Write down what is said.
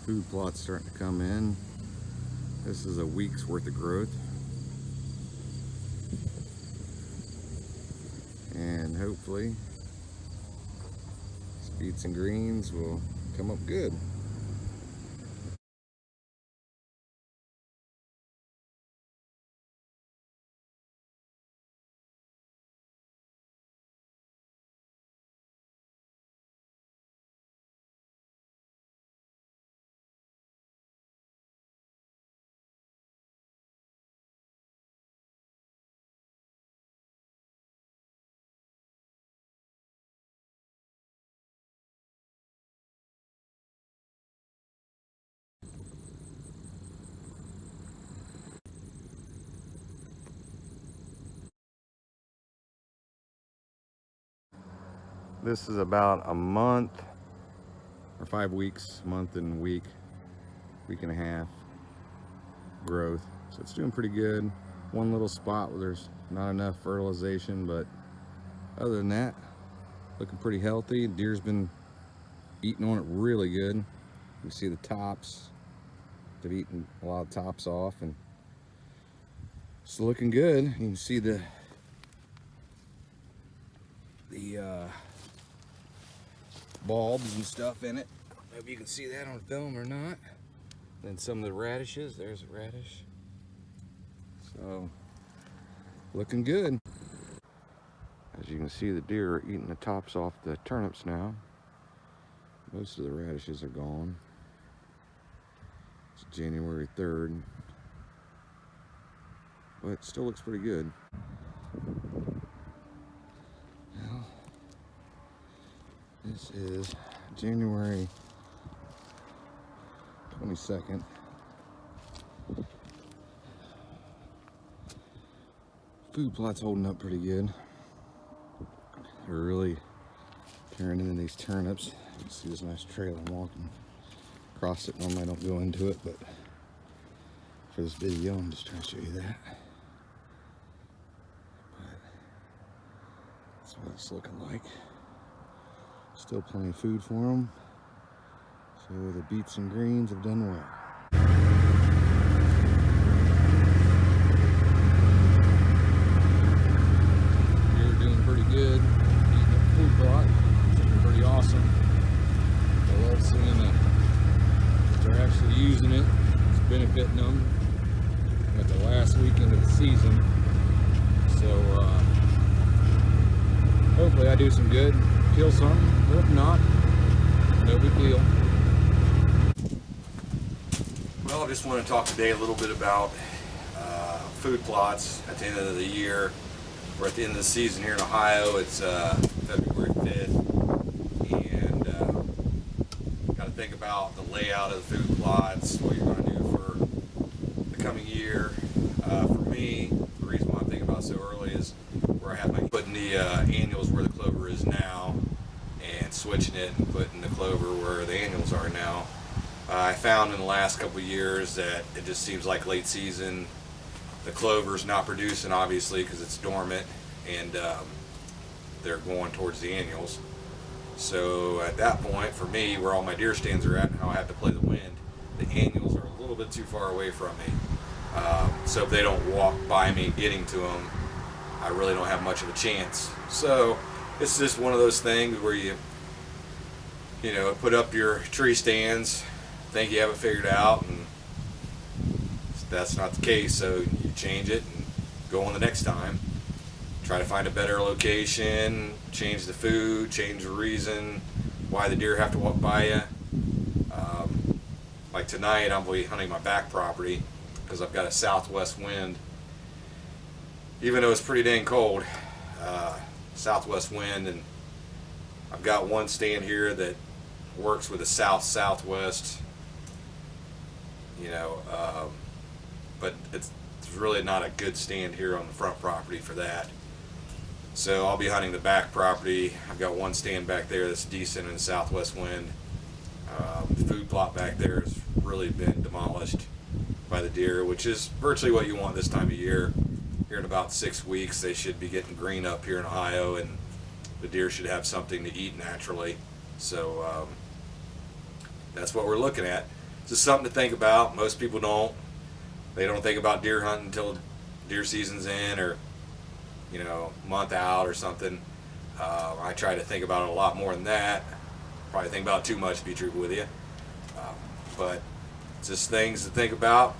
Food plot's starting to come in. This is a week's worth of growth. And hopefully, these beets and greens will come up good. This is about a month or 5 weeks, month and week and a half growth. So it's doing pretty good. One little spot where there's not enough fertilization, but other than that, looking pretty healthy. Deer's been eating on it really good. You see the tops. They've eaten a lot of tops off, and it's looking good. You can see the bulbs and stuff in it. Maybe you can see that on film or not. Then some of the radishes. There's a radish. So, looking good. As you can see, the deer are eating the tops off the turnips now. Most of the radishes are gone. It's January 3rd. But it still looks pretty good. Well, this is January 22nd. Food plot's holding up pretty good. They're really tearing into these turnips. You can see this nice trail I'm walking across it. Normally I don't go into it, but for this video I'm just trying to show you that. But that's what it's looking like. Still plenty of food for them. So the beets and greens have done well. You're doing pretty good. Eating the food plot. It's looking pretty awesome. I love seeing that they're actually using it. It's benefiting them at the last weekend of the season. So hopefully I do some good, kill some. If not, no big deal. Well, I just want to talk today a little bit about food plots at the end of the year. We're at the end of the season here in Ohio. It's February 5th, and got to think about the layout of the food plots, what you're going to do for the coming year. For me, the reason why I'm thinking about it so early is where I have my putting the annuals where the clover is now, and switching it and putting the clover where the annuals are now. I found in the last couple of years that it just seems like late season, the clover's not producing, obviously, because it's dormant, and they're going towards the annuals. So at that point, for me, where all my deer stands are at and how I have to play the wind, the annuals are a little bit too far away from me. So if they don't walk by me getting to them, I really don't have much of a chance. So it's just one of those things where you know, put up your tree stands, think you have it figured out, and that's not the case. So you change it and go on the next time. Try to find a better location, change the food, change the reason why the deer have to walk by you. Like tonight, I'm going to be hunting my back property because I've got a southwest wind. Even though it's pretty dang cold, southwest wind, and I've got one stand here that works with a south-southwest, you know, but it's really not a good stand here on the front property for that. So I'll be hunting the back property. I've got one stand back there that's decent in the southwest wind. The food plot back there has really been demolished by the deer, which is virtually what you want this time of year. Here in about 6 weeks, they should be getting green up here in Ohio, and the deer should have something to eat naturally. So that's what we're looking at. just something to think about. Most people don't. They don't think about deer hunting until deer season's in, or month out or something. I try to think about it a lot more than that. Probably think about it too much, to be truthful with you. But just things to think about.